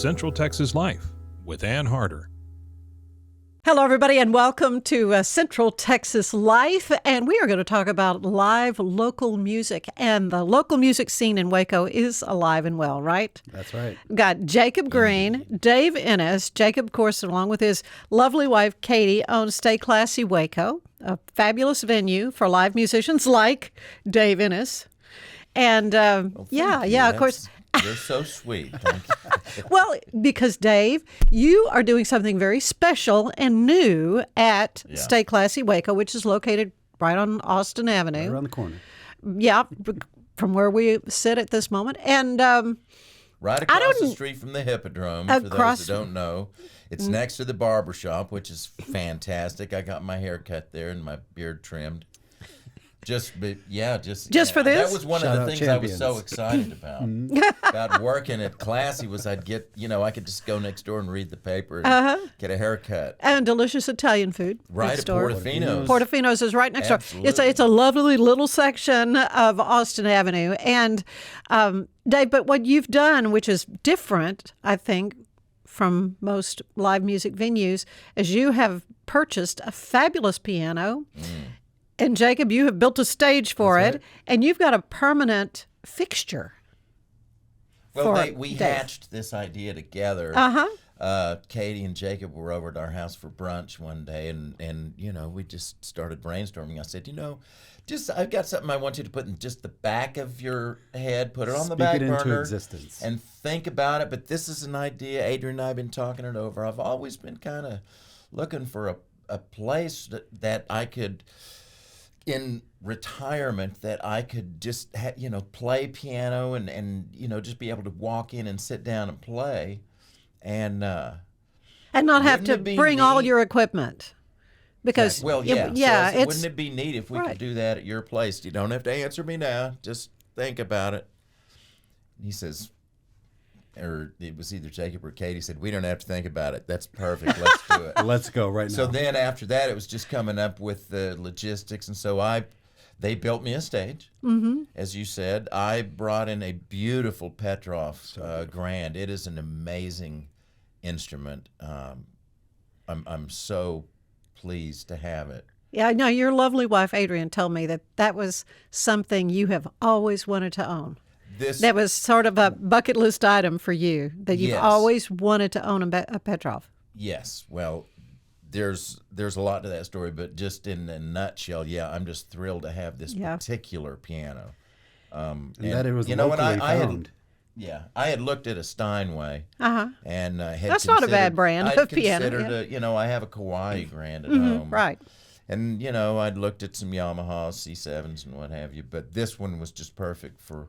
Central Texas Life with Ann Harder. Hello, everybody, and welcome to Central Texas Life. And we are going to talk about live local music. And the local music scene in Waco is alive and well, right? That's right. We've got Jacob Green, Dave Ennis. Jacob, of course, along with his lovely wife, Katie, owns Stay Classy Waco, a fabulous venue for live musicians like Dave Ennis. And of course. You're so sweet. Well, because, Dave, you are doing something very special and new at Stay Classy Waco, which is located right on Austin Avenue. Right around the corner. Yeah, from where we sit at this moment. And right across the street from the Hippodrome, for those that don't know. It's next to the barber shop, which is fantastic. I got my hair cut there and my beard trimmed. Just for this? That was one of the things I was so excited about working at Classy was I'd get, I could just go next door and read the paper and get a haircut. And delicious Italian food. Right at Portofino's. Portofino's is right next door. Absolutely. It's a lovely little section of Austin Avenue. And, Dave, but what you've done, which is different, I think, from most live music venues, is you have purchased a fabulous piano. And Jacob, you have built a stage for it, and you've got a permanent fixture. Well, we hatched this idea together. Katie and Jacob were over at our house for brunch one day, and we just started brainstorming. I said, I've got something I want you to put in just the back of your head, put it on the back burner, into existence, and think about it. But this is an idea. Adrian and I have been talking it over. I've always been kind of looking for a place that I could, in retirement, that I could just play piano and just be able to walk in and sit down and play, and not have to bring all your equipment, because wouldn't it be neat if we could do that at your place? You don't have to answer me now, just think about it. And he says, or it was either Jacob or Katie said, we don't have to think about it. That's perfect. Let's do it. Let's go right now. So then after that, it was just coming up with the logistics. And so they built me a stage. As you said, I brought in a beautiful Petroff Grand. It is an amazing instrument. I'm so pleased to have it. Yeah, I know your lovely wife, Adrian, told me that was something you have always wanted to own. That was sort of a bucket list item for you, that you've always wanted to own a Petroff. Yes. Well, there's a lot to that story, but just in a nutshell, I'm just thrilled to have this particular piano. And that it was locally found. I had looked at a Steinway, and that's not a bad brand of piano. Considered I have a Kauai Grand at home, right? And I'd looked at some Yamaha C7s and what have you, but this one was just perfect for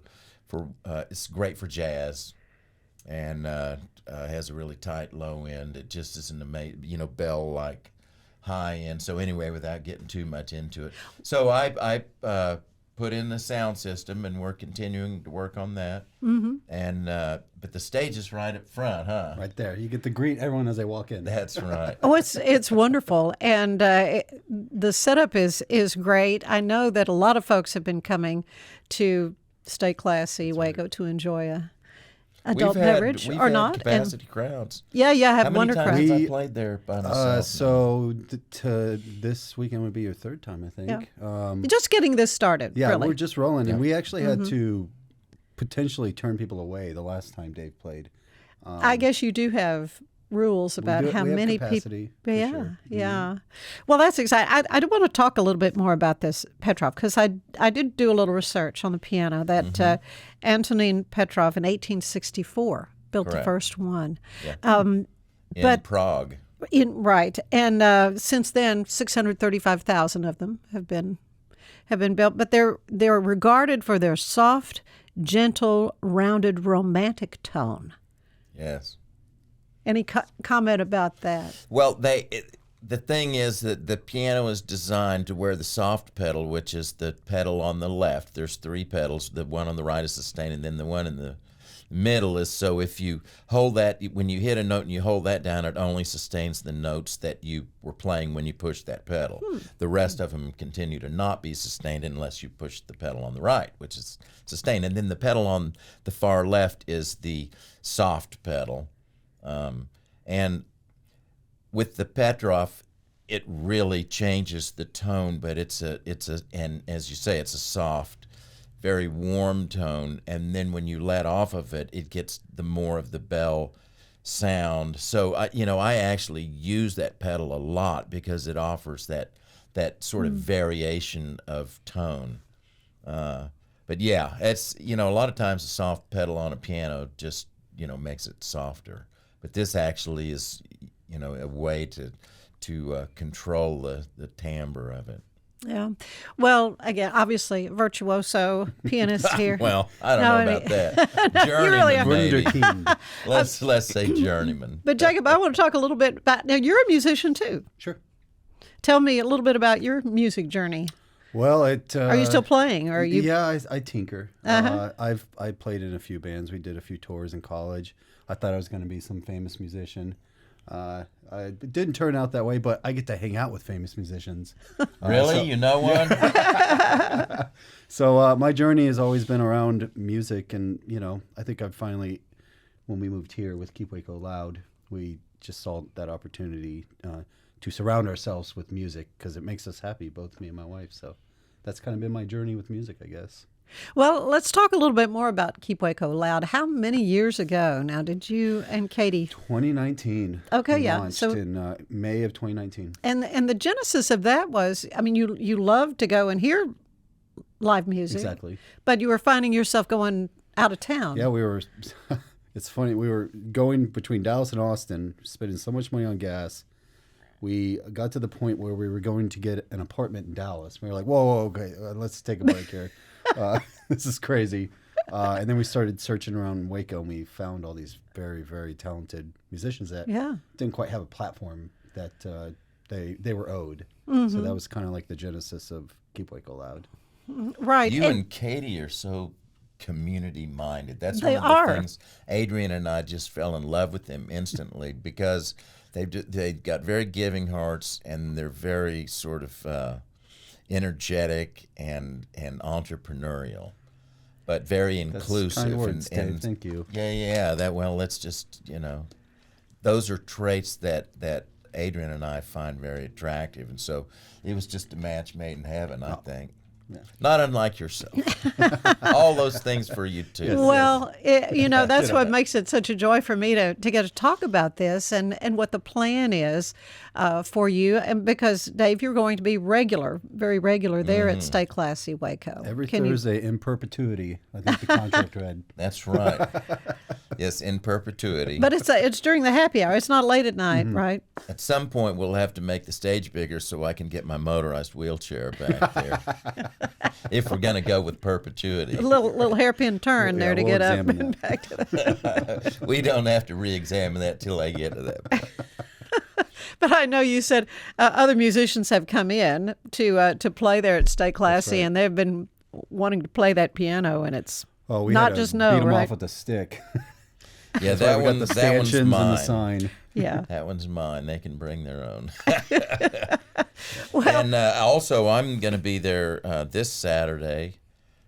it's great for jazz, and has a really tight low end. It just is an amazing, bell like high end. So anyway, without getting too much into it, so I put in the sound system, and we're continuing to work on that. And but the stage is right up front, huh? Right there, you get to greet everyone as they walk in. That's right. Oh, it's wonderful, and the setup is great. I know that a lot of folks have been coming to Stay Classy Waco to enjoy a adult beverage we've or had not. Capacity crowds. Yeah, have How wonder many crowds. times have I played there by myself? So this weekend would be your third time, I think. Yeah. Just getting this started. Yeah, really. we're just rolling, and we actually had to potentially turn people away the last time Dave played. I guess you do have rules about how many people. Yeah. Well, that's exciting. I do want to talk a little bit more about this Petroff, because I did do a little research on the piano that Antonin Petrov in 1864 built the first one. Yeah. In Prague. Right, and since then 635,000 of them have been built, but they're regarded for their soft, gentle, rounded, romantic tone. Yes. Any comment about that? Well, the thing is that the piano is designed to where the soft pedal, which is the pedal on the left, there's three pedals. The one on the right is sustain, and then the one in the middle is, so if you hold that, when you hit a note and you hold that down, it only sustains the notes that you were playing when you pushed that pedal. The rest of them continue to not be sustained unless you push the pedal on the right, which is sustained. And then the pedal on the far left is the soft pedal. And with the Petrov, it really changes the tone, but and as you say, it's a soft, very warm tone. And then when you let off of it, it gets the more of the bell sound. So I actually use that pedal a lot because it offers that sort of variation of tone. But yeah, it's a lot of times a soft pedal on a piano just makes it softer. But this actually is a way to control the timbre of it. Yeah. Well, again, obviously, virtuoso pianist here. Well, I don't know about that. really Journeyman, maybe. Let's say journeyman. But Jacob, I want to talk a little bit about, now you're a musician too. Sure. Tell me a little bit about your music journey. Well, are you still playing? Or are you? Yeah, I tinker. I played in a few bands. We did a few tours in college. I thought I was going to be some famous musician. It didn't turn out that way, but I get to hang out with famous musicians. Really? You know one? So my journey has always been around music, and I think I've finally, when we moved here with Keep Waco Loud, we just saw that opportunity to surround ourselves with music because it makes us happy, both me and my wife. So that's kind of been my journey with music, I guess. Well, let's talk a little bit more about Keep Waco Loud. How many years ago now did you and Katie? 2019. Okay, we yeah. launched So in May of 2019. and the genesis of that was, I mean, you love to go and hear live music. Exactly. But you were finding yourself going out of town. Yeah, we were. It's funny. We were going between Dallas and Austin, spending so much money on gas. We got to the point where we were going to get an apartment in Dallas. We were like, whoa, okay, let's take a break here. This is crazy. And then we started searching around Waco, and we found all these very, very talented musicians that didn't quite have a platform that they were owed. Mm-hmm. So that was kind of like the genesis of Keep Waco Loud. Right. You and Katie are so community-minded. That's They one of the are. things. Adrian and I just fell in love with them instantly because they've got very giving hearts, and they're very sort of energetic and entrepreneurial, but very inclusive. That's kind words, and Dave. Thank you. Yeah. Let's just those are traits that Adrian and I find very attractive, and so it was just a match made in heaven, I think. Yeah. Not unlike yourself. All those things for you too. Yes. Well, that's what makes it such a joy for me to get to talk about this and what the plan is for you. And because, Dave, you're going to be very regular there at Stay Classy Waco. Every Thursday in perpetuity, I think the contract read. That's right. Yes, in perpetuity. But it's during the happy hour. It's not late at night, right? At some point, we'll have to make the stage bigger so I can get my motorized wheelchair back there. If we're going to go with perpetuity. A little hairpin turn there to we'll get up examine and back to the... We don't have to re-examine that till I get to that point. But I know you said other musicians have come in to play there at Stay Classy, right. and they've been wanting to play that piano, and it's We not had to just beat no, them right? off with a stick. Yeah, That's why we got that the one's stanchions mine. and the sign. Yeah. That one's mine. They can bring their own. Well, And also, I'm going to be there this Saturday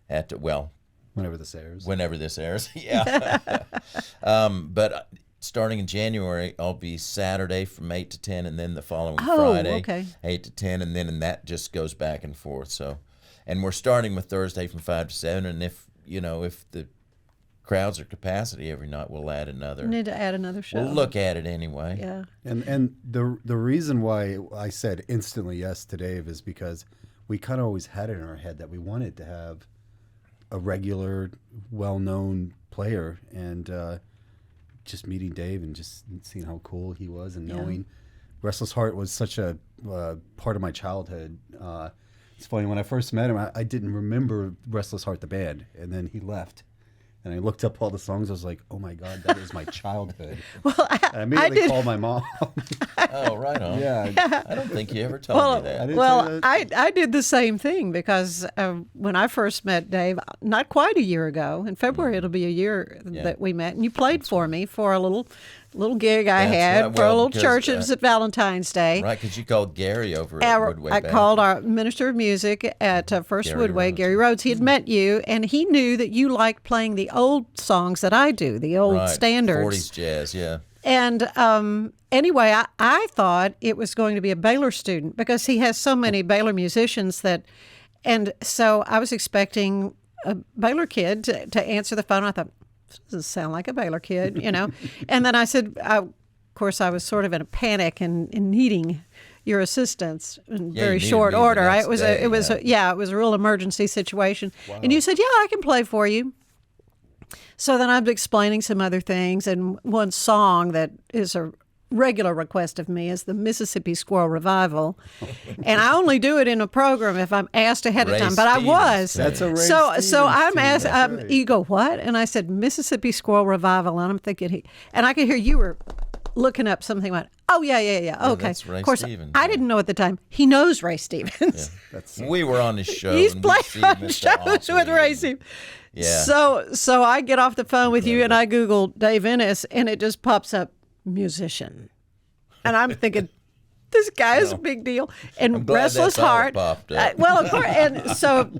Whenever this airs. whenever this airs. Yeah. But starting in January, I'll be Saturday from 8 to 10, and then the following Friday, okay. 8 to 10, and that just goes back and forth. So, and we're starting with Thursday from 5 to 7, and if the crowds are capacity every night, we'll add another. need to add another show. We'll look at it anyway. Yeah. And the reason why I said instantly yes to Dave is because we kind of always had it in our head that we wanted to have a regular, well-known player, and just meeting Dave and just seeing how cool he was, and knowing Restless Heart was such a part of my childhood. It's funny, when I first met him, I didn't remember Restless Heart the band, and then he left. And I looked up all the songs. I was like, "Oh my God, that is my childhood!" Well, And I immediately called my mom. Oh, right on. Yeah, I don't think you ever told me that. didn't say that. I did the same thing because when I first met Dave, not quite a year ago, in February it'll be a year that we met, and you played for me for a little gig I That's had right. for a Well, little because, church. It was at Valentine's Day. Right, because you called Gary over at Woodway I Band. called our minister of music at First Gary Woodway, Rhodes. Gary Rhodes. He had met you, and he knew that you liked playing the old songs that I do, the old Right, standards. 40s jazz, yeah. And anyway, I thought it was going to be a Baylor student because he has so many Baylor musicians and so I was expecting a Baylor kid to answer the phone. I thought, this doesn't sound like a Baylor kid, And then I said, of course, I was sort of in a panic and needing your assistance in very short order. It was a real emergency situation. Wow. And you said, yeah, I can play for you. So then I'm explaining some other things, and one song that is a regular request of me is the Mississippi Squirrel Revival, and I only do it in a program if I'm asked ahead of time. But I was. That's a Ray so Stevens I'm asked. right. You go what? And I said Mississippi Squirrel Revival, and I'm thinking and I could hear you were looking up something. Went, oh yeah. Okay. That's Ray of course, Stevens, I didn't know at the time. He knows Ray Stevens. We were on his show. He's and played on shows with Ray Stevens. Yeah. So I get off the phone with you and I Google Dave Ennis and it just pops up musician. And I'm thinking, this guy is a big deal. And I'm glad Restless that's all Heart. popped up. Well, of course. And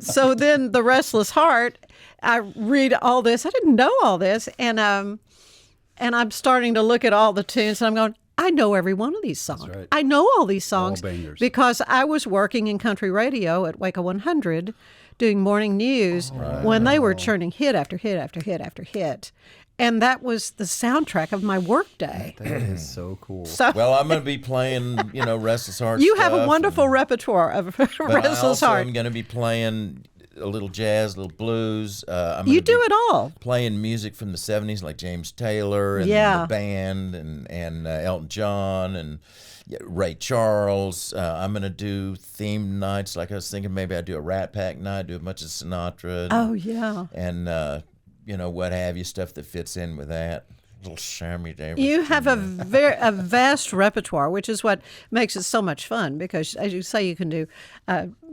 so then the Restless Heart, I read all this. I didn't know all this. And I'm starting to look at all the tunes and I'm going, I know every one of these songs. That's right. I know all these songs All bangers. because I was working in country radio at Waco 100 doing morning news when they were churning hit after hit after hit after hit. And that was the soundtrack of my workday. That is so cool. So Well, I'm going to be playing, Restless Heart you have a stuff, wonderful repertoire of but Restless I Heart. am going to be playing a little jazz, a little blues. I'm You gonna do be it all. playing music from the 70s like James Taylor and Yeah. the band and Elton John and Ray Charles. I'm going to do themed nights. Like I was thinking maybe I'd do a Rat Pack night, do a bunch of Sinatra. Oh, yeah. And, what have you, stuff that fits in with that. Little Sammy Davis. You have a vast repertoire, which is what makes it so much fun because, as you say, you can do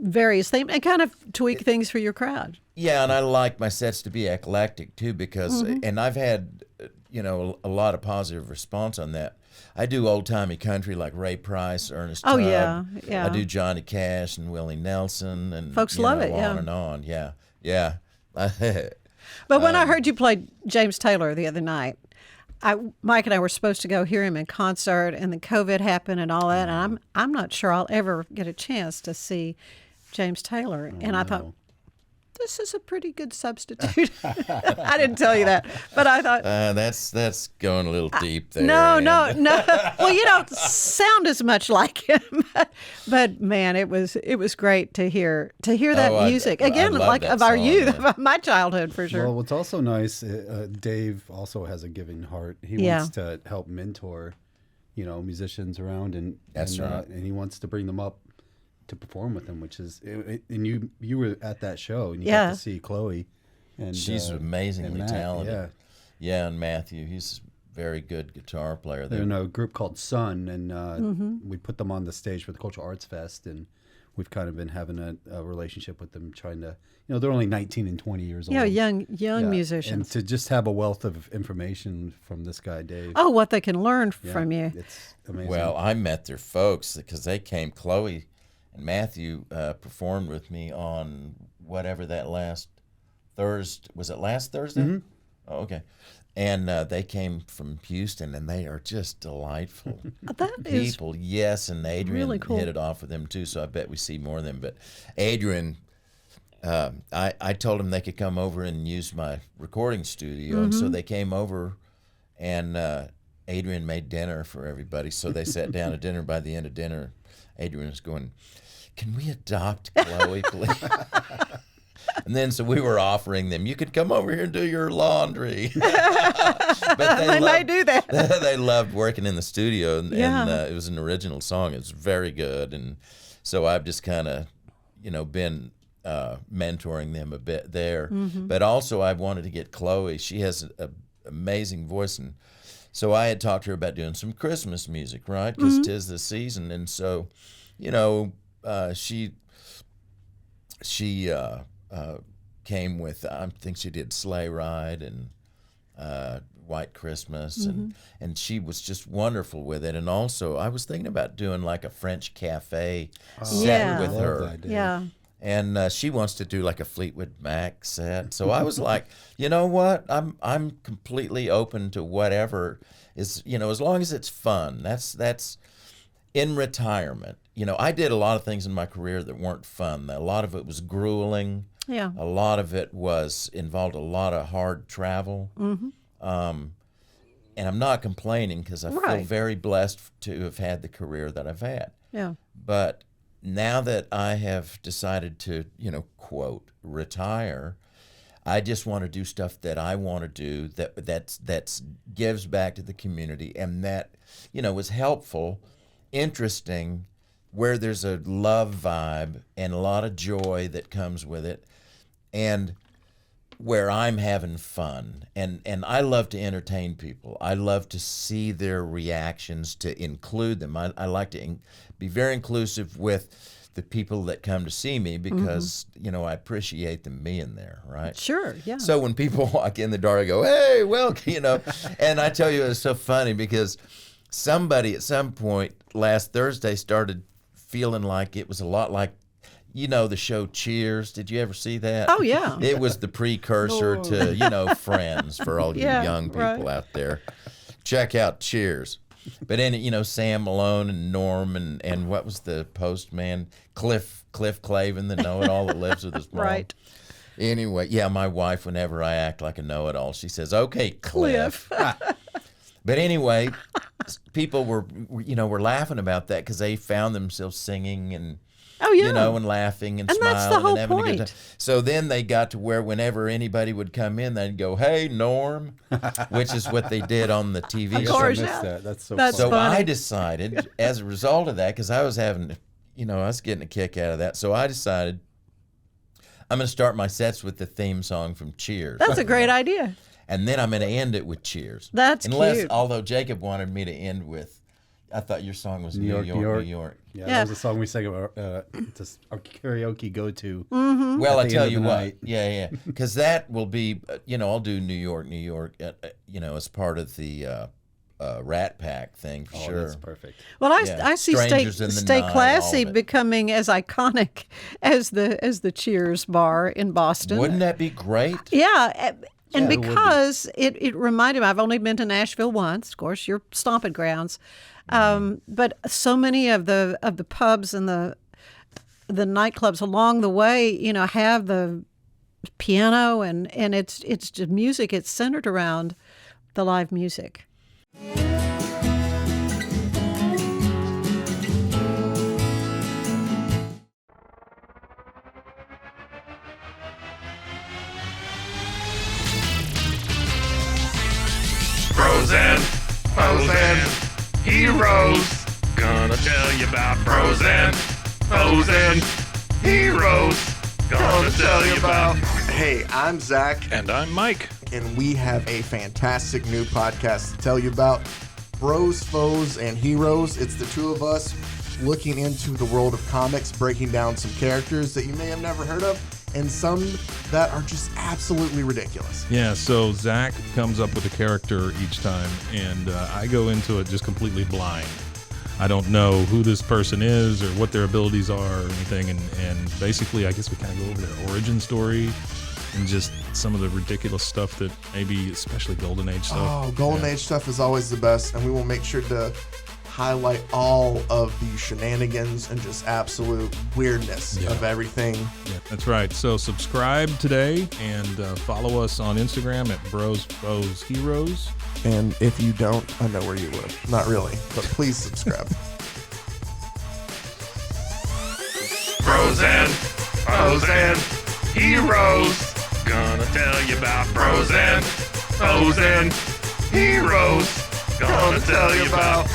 various things and kind of tweak things for your crowd. Yeah, and I like my sets to be eclectic too because, and I've had, a lot of positive response on that. I do old-timey country like Ray Price, Ernest Oh, Tubb. yeah. I do Johnny Cash and Willie Nelson and Folks love it, yeah. on and on. Yeah. But when I heard you play James Taylor the other night, Mike and I were supposed to go hear him in concert, and then COVID happened and all that. And I'm not sure I'll ever get a chance to see James Taylor. And I thought, this is a pretty good substitute. I didn't tell you that, but I thought that's going a little deep there. no. Ann. Well, you don't sound as much like him, but man, it was great to hear that music I again, love like that of our song, youth, yeah. of my childhood for sure. Well, what's also nice, Dave also has a giving heart. He wants to help mentor, musicians around, and That's right. And he wants to bring them up to perform with him, which is, and you were at that show, and you got to see Chloe, and She's amazingly and Matt, talented. Yeah, and Matthew, he's a very good guitar player. They're in a group called Sun, and we put them on the stage for the Cultural Arts Fest, and we've kind of been having a relationship with them, trying to, they're only 19 and 20 years old. Yeah, young musicians. And to just have a wealth of information from this guy, Dave. Oh, what they can learn from you. It's amazing. Well, I met their folks because they came. Chloe and Matthew performed with me on whatever that last Thursday. Was it last Thursday? Mm-hmm. Oh, okay. And they came from Houston, and they are just delightful That is people. Yes, and Adrian really cool. hit it off with them too, so I bet we see more of them. But Adrian, I told them they could come over and use my recording studio, and so they came over, and Adrian made dinner for everybody. So they sat down at dinner. By the end of dinner, Adrian was going, "Can we adopt Chloe, please?" And then so we were offering them, you could come over here and do your laundry. But they might do that. They loved working in the studio, and Yeah. it was an original song. It was very good, and so I've just kind of, been mentoring them a bit there. But also I wanted to get Chloe. She has an amazing voice, and so I had talked to her about doing some Christmas music, right? Because 'tis the season, and so, she came with, I think she did Sleigh Ride and White Christmas, and she was just wonderful with it. And also, I was thinking about doing like a French cafe set Yeah. with Love her. that, Dave. Yeah. And she wants to do like a Fleetwood Mac set. So I was like, you know what? I'm completely open to whatever is, as long as it's fun. That's in retirement. I did a lot of things in my career that weren't fun. A lot of it was grueling. Yeah. A lot of it involved a lot of hard travel. Mm-hmm. And I'm not complaining because I feel Right. very blessed to have had the career that I've had. Yeah. But now that I have decided to, quote, retire, I just want to do stuff that I want to do that gives back to the community and that, is helpful, interesting, where there's a love vibe and a lot of joy that comes with it, and where I'm having fun. And I love to entertain people. I love to see their reactions, to include them. I like to be very inclusive with the people that come to see me because, I appreciate them being there, right? Sure, yeah. So when people walk in the door, I go, hey, welcome, And I tell you, it's so funny because somebody at some point last Thursday started feeling like it was a lot like, the show Cheers. Did you ever see that? Oh, yeah. It was the precursor to, Friends for all you Yeah, young people right. out there. Check out Cheers. But in it, Sam Malone and Norm and what was the postman? Cliff Clavin, the know-it-all that lives with his mom. Right. Anyway, yeah, my wife, whenever I act like a know-it-all, she says, okay, Cliff. But anyway, people were laughing about that because they found themselves singing and, Oh, yeah. and laughing and And smiling that's the whole and having a good point. time. So then they got to where whenever anybody would come in, they'd go, hey, Norm, which is what they did on the TV Of show. course, I missed yeah. that. That's so That's funny. So funny. I decided, as a result of that, because I was having, I was getting a kick out of that. So I decided I'm going to start my sets with the theme song from Cheers. That's a great idea. And then I'm going to end it with Cheers. That's cute. Although Jacob wanted me to end with, I thought your song was New York, New York. Yeah, Yeah. that was a song we sang about, our karaoke go-to. Mm-hmm. Well, I At the tell end you of the what, night. yeah, because that will be, I'll do New York, as part of the Rat Pack thing for Oh, sure. that's perfect. Well, Yeah. I see Strangers in the Stay Night, all Classy of it. becoming as iconic as the Cheers bar in Boston. Wouldn't that be great? Yeah, and Yeah, it would be. because it reminded me, I've only been to Nashville once, of course, your stomping grounds, but so many of the pubs and the nightclubs along the way, have the piano and it's just music. It's centered around the live music. Bros and foes and heroes. Gonna tell you about bros and foes and heroes. Gonna tell you about. Hey, I'm Zach, And I'm Mike. and we have a fantastic new podcast to tell you about. Bros, Foes, and Heroes. It's the two of us looking into the world of comics, breaking down some characters that you may have never heard of, and some that are just absolutely ridiculous. Yeah, so Zach comes up with a character each time, and I go into it just completely blind. I don't know who this person is or what their abilities are or anything, and basically I guess we kind of go over their origin story and just some of the ridiculous stuff that maybe, especially Golden Age stuff. Oh, Golden Age stuff is always the best, and we will make sure to highlight all of the shenanigans and just absolute weirdness of everything. Yeah, that's right. So subscribe today and follow us on Instagram at Bros Foes Heroes. And if you don't, I know where you live. Not really, but please subscribe. Bros and foes and heroes. Gonna tell you about bros and foes and heroes. Gonna tell you about.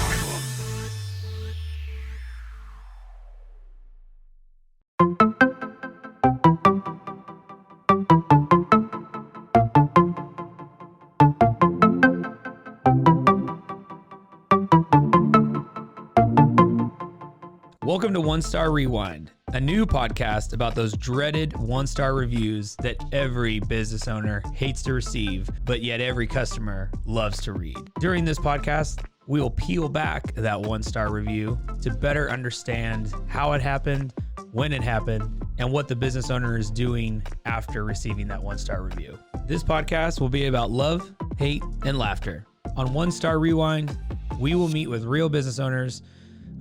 Welcome to One Star Rewind, a new podcast about those dreaded one-star reviews that every business owner hates to receive, but yet every customer loves to read. During this podcast, we will peel back that one-star review to better understand how it happened, when it happened, and what the business owner is doing after receiving that 1-star review. This podcast will be about love, hate, and laughter. On 1-Star Rewind, we will meet with real business owners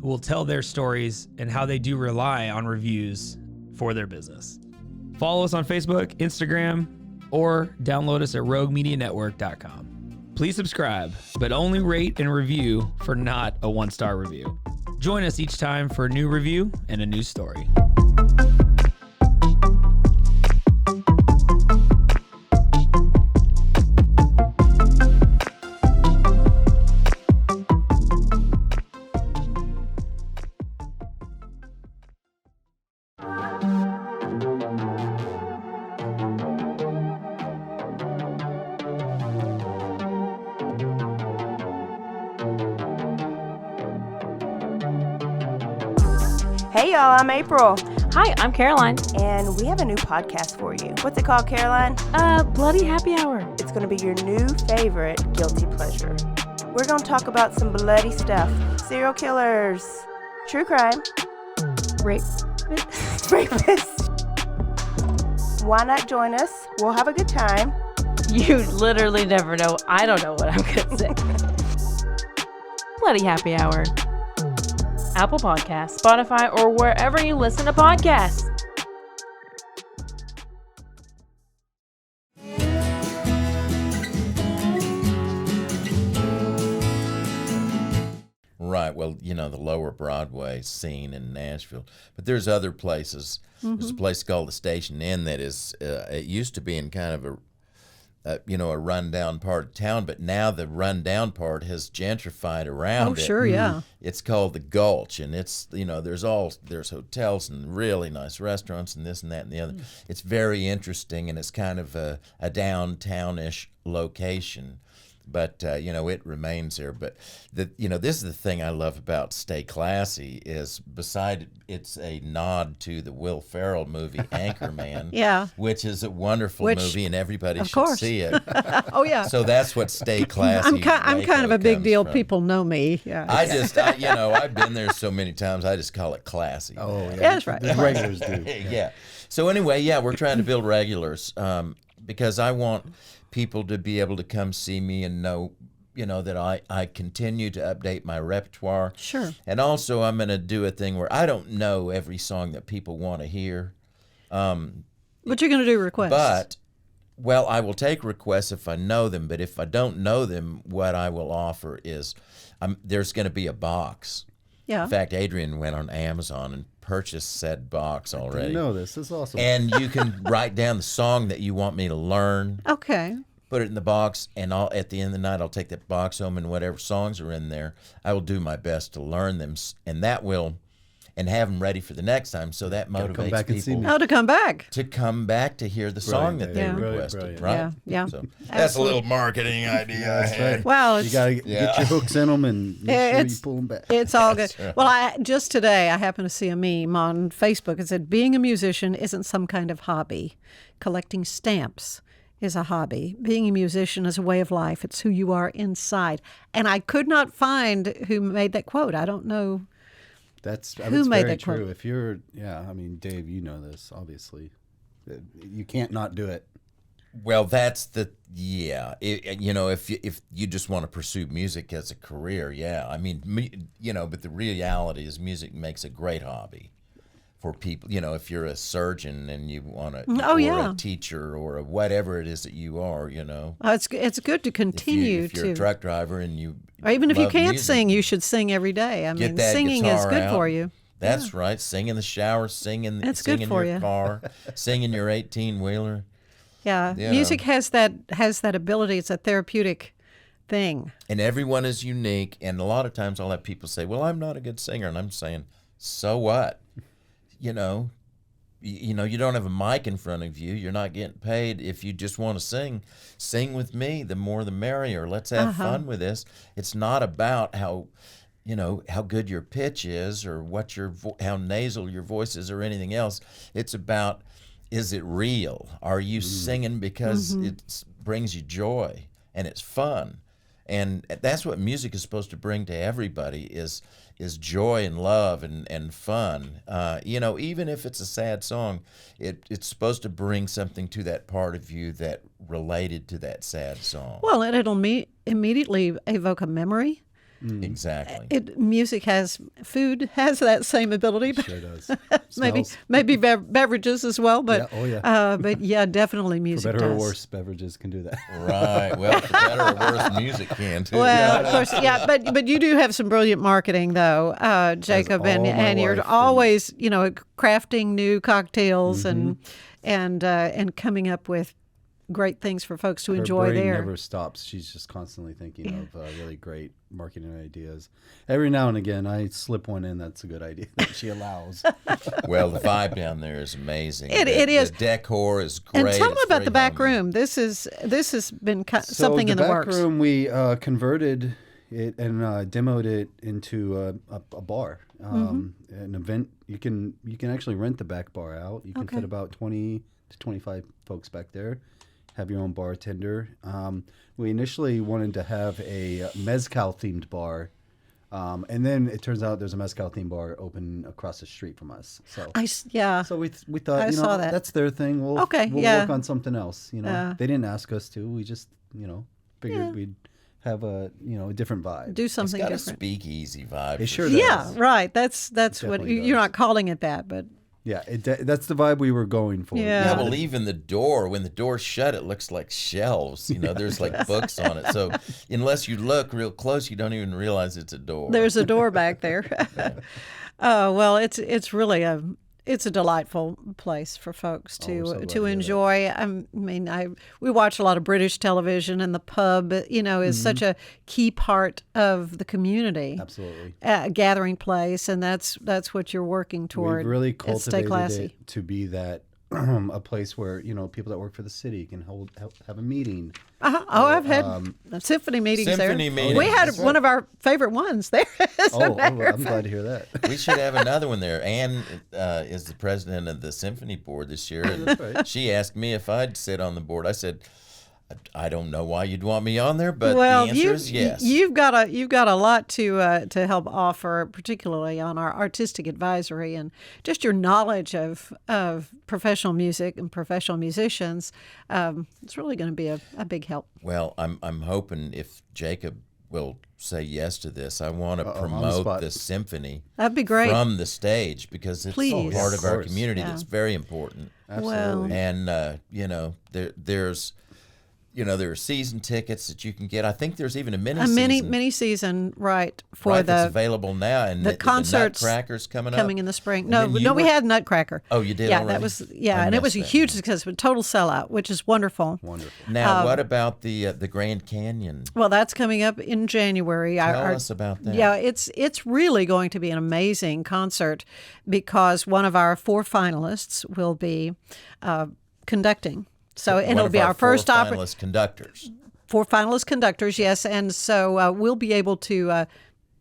who will tell their stories and how they do rely on reviews for their business. Follow us on Facebook, Instagram, or download us at roguemedianetwork.com. Please subscribe, but only rate and review for not a 1-star review. Join us each time for a new review and a new story. Hey y'all, I'm April, Hi, I'm Caroline. and we have a new podcast for you. What's it called, Caroline? Bloody Happy Hour. It's going to be your new favorite guilty pleasure. We're going to talk about some bloody stuff. Serial killers, true crime, Rape. rapists. Why not join us? We'll have a good time. You literally never know. I don't know what I'm going to say. Bloody Happy Hour. Apple Podcasts, Spotify, or wherever you listen to podcasts. Right. Well, you know, the lower Broadway scene in Nashville, but there's other places. There's a place called the Station Inn that is, it used to be in kind of a rundown part of town, but now the rundown part has gentrified around Oh, it. sure, yeah. It's called the Gulch, and it's, there's hotels and really nice restaurants and this and that and the other. It's very interesting, and it's kind of a downtownish location. But, it remains there. But, this is the thing I love about Stay Classy is beside it's a nod to the Will Ferrell movie Anchorman, Yeah. which is a wonderful Which, movie, and everybody of should course. see it. Oh, yeah. So that's what Stay Classy I'm kind of a big Waco deal. comes from. People know me. Yeah. I've been there so many times, I just call it classy. Oh, yeah. Yeah, that's right. The regulars do. Yeah. So anyway, we're trying to build regulars because I want people to be able to come see me and know, that I continue to update my repertoire. Sure. And also I'm going to do a thing where I don't know every song that people want to hear. But you're going to do requests. But, I will take requests if I know them. But if I don't know them, what I will offer is there's going to be a box. Yeah. In fact, Adrian went on Amazon and purchased said box already. You know this is awesome. And you can write down the song that you want me to learn, Okay. put it in the box, and at the end of the night, I'll take that box home, and whatever songs are in there, I will do my best to learn them, and and have them ready for the next time, so that Gotta come motivates back and see people me. Oh, to come back. to come back to hear the song that they Yeah. requested, Brilliant. right? Yeah, yeah. So that's a little marketing idea I had. Well, You it's, got to get your hooks in them and make sure you it's- pull them back. it's all good. right. Well, just today I happened to see a meme on Facebook. It said, being a musician isn't some kind of hobby. Collecting stamps is a hobby. Being a musician is a way of life. It's who you are inside. And I could not find who made that quote. I don't know. That's Who it's made very that quote? true. If you're, Dave, you know this, obviously. You can't not do it. Well, that's the if you just want to pursue music as a career, but the reality is music makes a great hobby for people. If you're a surgeon and you want to, Oh, or yeah. a teacher or whatever it is that you are, It's good to continue if you're a to. truck driver and you, Or even if you love can't music, sing, you should sing every day. I get mean, that singing is guitar good out. for you. That's right. Sing in the shower, sing in It's sing good in for your you. car, sing in your 18-wheeler. Yeah, You music know. has that ability. It's a therapeutic thing. And everyone is unique. And a lot of times I'll have people say, well, I'm not a good singer. And I'm saying, so what? You don't have a mic in front of you. You're not getting paid. If you just want to sing with me. The more the merrier. Let's have fun with this. It's not about how good your pitch is or what how nasal your voice is or anything else. It's about, is it real? Are you singing because it brings you joy and it's fun? And that's what music is supposed to bring to everybody is joy and love and fun. Even if it's a sad song, it's supposed to bring something to that part of you that related to that sad song. Well, and it'll immediately evoke a memory. Exactly. Food has that same ability. It sure does. maybe beverages as well, but Yeah, oh, yeah. but yeah, definitely music For better does. or worse, beverages can do that. Right. Well, for better or worse, music can too. Well, of course, yeah, but you do have some brilliant marketing, though, Jacob, all my and you're wife always, crafting new cocktails and coming up with great things for folks to enjoy Her brain there. never stops. She's just constantly thinking of really great marketing ideas. Every now and again, I slip one in that's a good idea that she allows. Well, the vibe down there is amazing. It is. The decor is great. And tell them It's about very the back homey. room. This has been something in the back works. room, we converted it and demoed it into a bar, an event. You can actually rent the back bar out. You can fit about 20 to 25 folks back there. Have your own bartender. We initially wanted to have a mezcal-themed bar, and then it turns out there's a mezcal-themed bar open across the street from us. So, so we thought, I saw that. that's their thing. We'll yeah. work on something else. They didn't ask us to. We just, figured we'd have a different vibe. Do It's something got different. a speakeasy vibe. It for sure sure. does. Yeah, right. That's what definitely you're does. not calling it that, but Yeah, that's the vibe we were going for. Yeah. Yeah, well, even the door, when the door's shut, it looks like shelves. There's like books on it. So unless you look real close, you don't even realize it's a door. there's a door back there. Well, it's really it's a delightful place for folks we're so glad to to hear enjoy. We watch a lot of British television, and the pub, is such a key part of the community. Absolutely. A gathering place, and that's what you're working toward. We've really at Stay cultivated Classy. it to be that a place where people that work for the city can have a meeting. I've had symphony meetings Symphony there. meetings. We had That's one of our favorite ones there. as a matter of I'm glad to hear that. We should have another one there. Ann is the president of the symphony board this year. And That's right. she asked me if I'd sit on the board. I said, I don't know why you'd want me on there, but well, the answer is yes. You've got a lot to help offer, particularly on our artistic advisory and just your knowledge of professional music and professional musicians. It's really going to be a big help. Well, I'm hoping if Jacob will say yes to this, I want to on the promote spot. this symphony That'd be great. from the stage because it's Please. part Of of our course. community Yeah. that's very important. Absolutely. And there are season tickets that you can get. I think there's even a mini season, right, for that's available now, and the concerts Nutcracker's coming up. in the spring. And No, then you we were- had Nutcracker. Oh, you did Yeah, already? that was I and it was a missed that. huge success, a total sellout, which is wonderful. Wonderful. Now, what about the Grand Canyon? Well, that's coming up in January. Tell us about that. Yeah, it's really going to be an amazing concert because one of our 4 finalists will be conducting. So, and One it'll of be our first four finalist conductors. 4 finalist conductors, yes. And so we'll be able to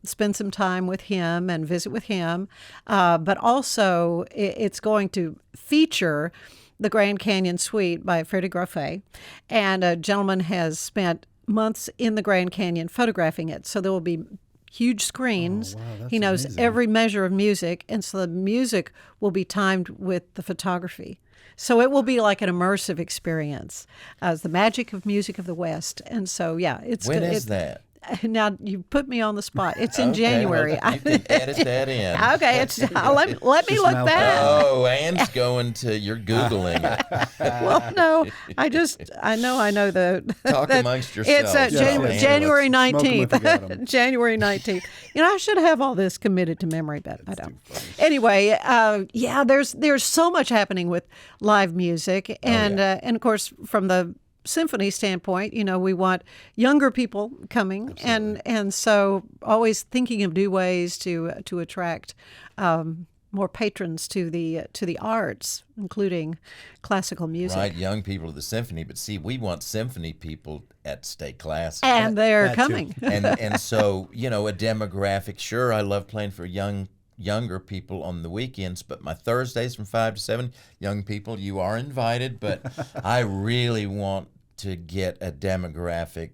spend some time with him and visit with him. But also, it's going to feature the Grand Canyon Suite by Freddie Graffet. And a gentleman has spent months in the Grand Canyon photographing it. So there will be huge screens. Oh, wow, that's He knows amazing. every measure of music. And so the music will be timed with the photography. So it will be like an immersive experience as the magic of music of the West. And so, yeah, it's When good. is that? Now you put me on the spot. It's in Okay, January. well, you can edit that in. Okay, it's let me look Just that up. Oh, Ann's going to. You're googling it. Well, no, I know the. Talk that- amongst It's yourselves. Yeah, January Smoke 'em if you got 'em. 19th. January 19th. I should have all this committed to memory, but I don't. Anyway, yeah, there's so much happening with live music, and of course from the symphony standpoint, we want younger people coming, and so always thinking of new ways to attract more patrons to the arts, including classical music. Right, young people of the symphony, but see, we want symphony people at Stay Classy. And they're that too. coming. and so, a demographic, sure, I love playing for younger people on the weekends, but my Thursdays from 5 to 7, young people, you are invited, but I really want to get a demographic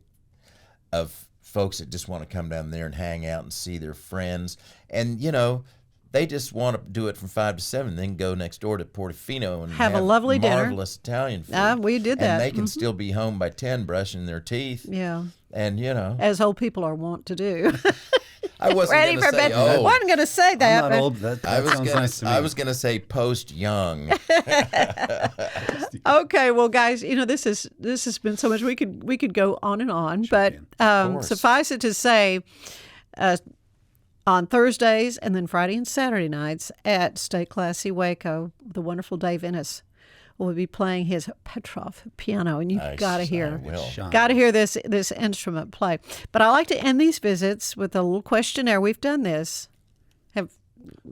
of folks that just want to come down there and hang out and see their friends. And, you know, they just want to do it from 5 to 7, then go next door to Portofino and Have a lovely dinner. marvelous Italian food. We did that. And they can still be home by 10 brushing their teeth. Yeah. And, you know. As old people are wont to do. I wasn't Ready going to for say bed. old. Wasn't going to say that. I'm not but old. That sounds nice to me. I was going to say post-young. Okay, well, guys, you know this has been so much. We could go on and on, but course. suffice it to say, on Thursdays and then Friday and Saturday nights at Stay Classy Waco, the wonderful Dave Ennis will be playing his Petrov piano, and you've got to hear. Got to hear this instrument play. But I like to end these visits with a little questionnaire. We've done this.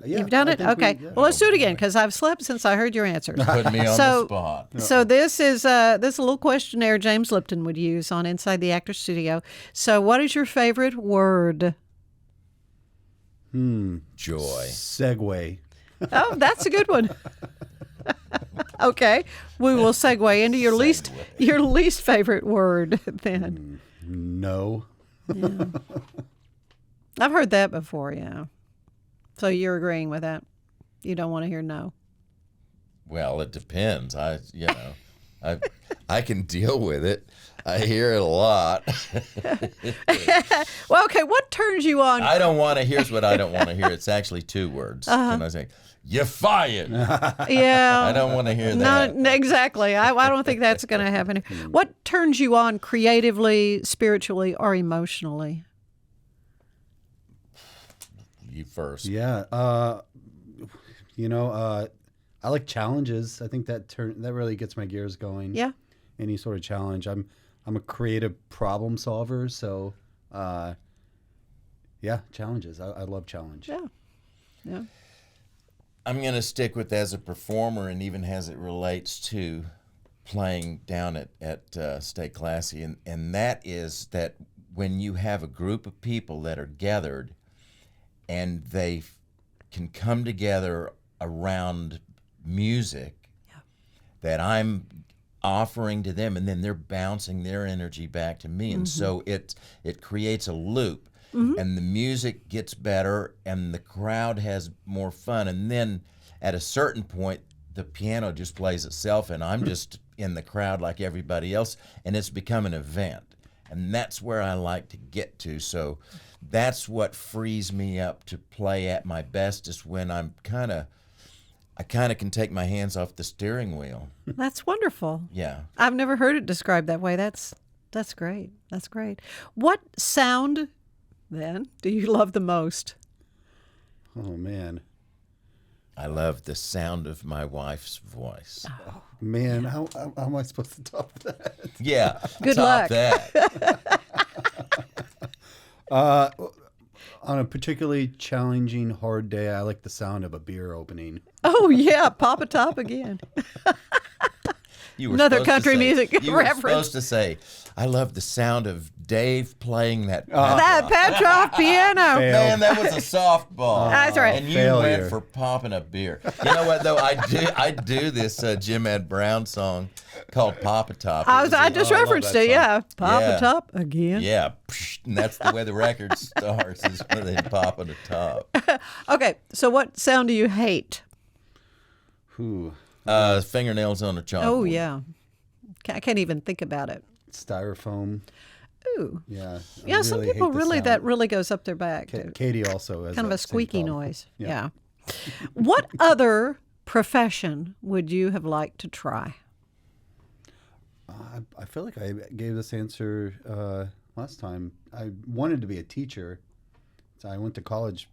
You've done it? Okay. Well, let's do it again because I've slept since I heard your answers. Put me on the spot. So this is a little questionnaire James Lipton would use on Inside the Actor Studio. So what is your favorite word? Joy. Segway. Oh, that's a good one. Okay, we will segue into your least favorite word then. No. Yeah. I've heard that before. Yeah. So you're agreeing with that? You don't want to hear no? Well, it depends. I can deal with it. I hear it a lot. Well, okay. What turns you on? Here's what I don't want to hear. It's actually 2 words. Can I say, you're fired? Yeah. I don't want to hear that. Not exactly. I don't think that's going to happen. What turns you on creatively, spiritually, or emotionally? You first. Yeah. I like challenges. I think that really gets my gears going. Yeah. Any sort of challenge. I'm a creative problem solver, so challenges. I love challenge. Yeah. Yeah. I'm going to stick with as a performer, and even as it relates to playing down at Stay Classy, and that is that when you have a group of people that are gathered and they can come together around music that I'm offering to them, and then they're bouncing their energy back to me, and so it creates a loop. And the music gets better and the crowd has more fun, and then at a certain point the piano just plays itself and I'm just in the crowd like everybody else, and it's become an event, and that's where I like to get to. So that's what frees me up to play at my best, is when I kind of can take my hands off the steering wheel. That's wonderful. Yeah. I've never heard it described that way. That's great. That's great. What sound then do you love the most? Oh man. I love the sound of my wife's voice. Oh, man, how am I supposed to top that? Yeah. Good top luck. That. On a particularly challenging, hard day, I like the sound of a beer opening. Oh yeah, Papa Top again. You were Another supposed to country say- music You were reference. supposed to say, I love the sound of Dave playing that. That Petrov piano. Man, that was a softball. That's right. And you Failure. went for popping a beer. You know what, though? I do this Jim Ed Brown song called Papa Top. I just referenced it. Yeah, Papa Yeah. Top again. Yeah, and that's the way the record starts, is when they pop on the top. Okay, so what sound do you hate? Ooh, Fingernails on a chalkboard. Oh yeah, I can't even think about it. styrofoam. Ooh. Yeah. I Yeah, some hate people the really sound. that really goes up their back. Katie also has Kind of that a same squeaky problem. noise. Yeah. Yeah. What other profession would you have liked to try? I feel like I gave this answer last time. I wanted to be a teacher. So I went to college.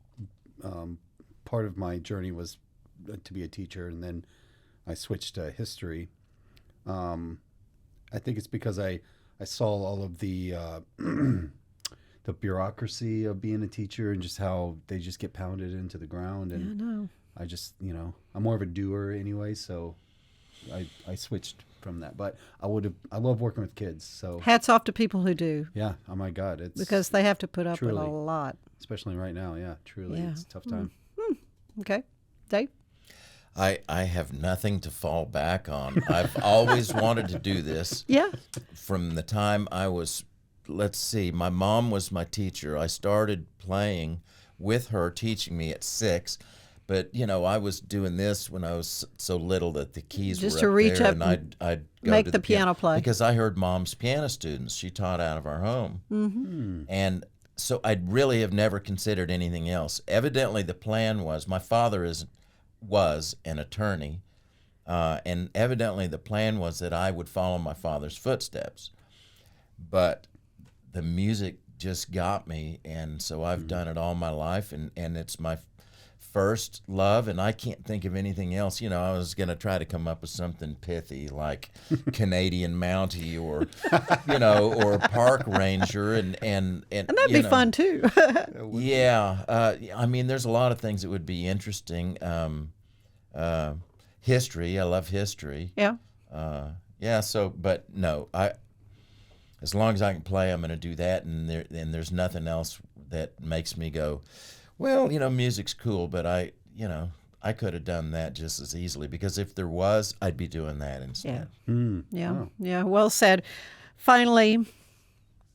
Part of my journey was to be a teacher, and then I switched to history. I think it's because I saw all of the the bureaucracy of being a teacher and just how they just get pounded into the ground. And I know. I just, I'm more of a doer anyway, so I switched from that. But I love working with kids. So Hats off to people who do, yeah, oh my God, it's because they have to put up with truly. a lot. especially right now. Yeah, truly, Yeah. it's a tough time. Okay, Dave. I have nothing to fall back on. I've always wanted to do this. Yeah. From the time I was let's see. My mom was my teacher. I started playing with her, teaching me at 6. But I was doing this when I was so little that the keys Just were to up reach there, up and and I'd go make to the piano play. because I heard Mom's piano students. She taught out of our home, and so I really have never considered anything else. Evidently, the plan was my father was an attorney, and evidently the plan was that I would follow my father's footsteps, but the music just got me, and so I've done it all my life, and it's my first love, and I can't think of anything else. I was going to try to come up with something pithy like Canadian Mountie or or Park Ranger, and that'd be fun too. Yeah, I mean, there's a lot of things that would be interesting. History, I love history. Yeah. Yeah. So, but no, as long as I can play, I'm going to do that, and there's nothing else that makes me go, well, music's cool, but I could have done that just as easily, because if there was, I'd be doing that instead. Yeah. Well said. Finally,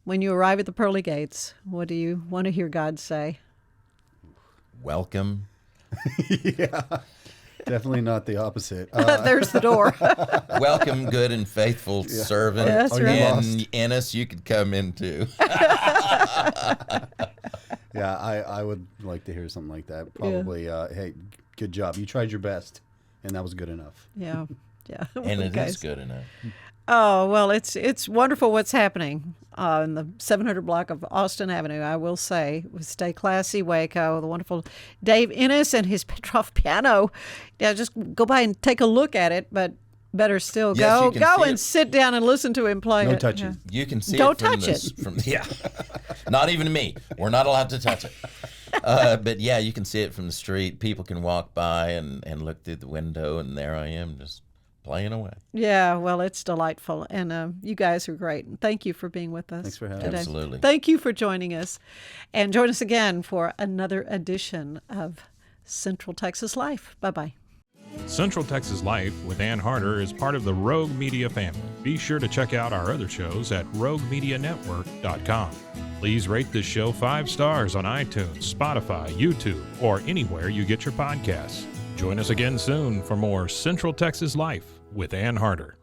when you arrive at the pearly gates, what do you want to hear God say? Welcome. Yeah. Definitely not the opposite. There's the door. Welcome, good and faithful servant. That's right. And Ennis, you could come in too. Yeah, I would like to hear something like that. Probably, hey, good job. You tried your best, and that was good enough. Yeah. And it Guys. is good enough. Oh, well, it's wonderful what's happening in the 700 block of Austin Avenue, I will say, with Stay Classy Waco, the wonderful Dave Ennis and his Petroff piano. Yeah, just go by and take a look at it, but better still, Yes, you can go see and it. sit down and listen to him play No it. touching. You can see Don't it from touch this, it. from not even me. We're not allowed to touch it. But yeah, you can see it from the street. People can walk by and look through the window, and there I am, just playing away. Yeah, well, it's delightful, and you guys are great. And thank you for being with us. Thanks for having today. us. Absolutely. Thank you for joining us, and join us again for another edition of Central Texas Life. Bye-bye. Central Texas Life with Ann Harder is part of the Rogue Media family. Be sure to check out our other shows at roguemedianetwork.com. Please rate this show 5 stars on iTunes, Spotify, YouTube, or anywhere you get your podcasts. Join us again soon for more Central Texas Life with Ann Harder.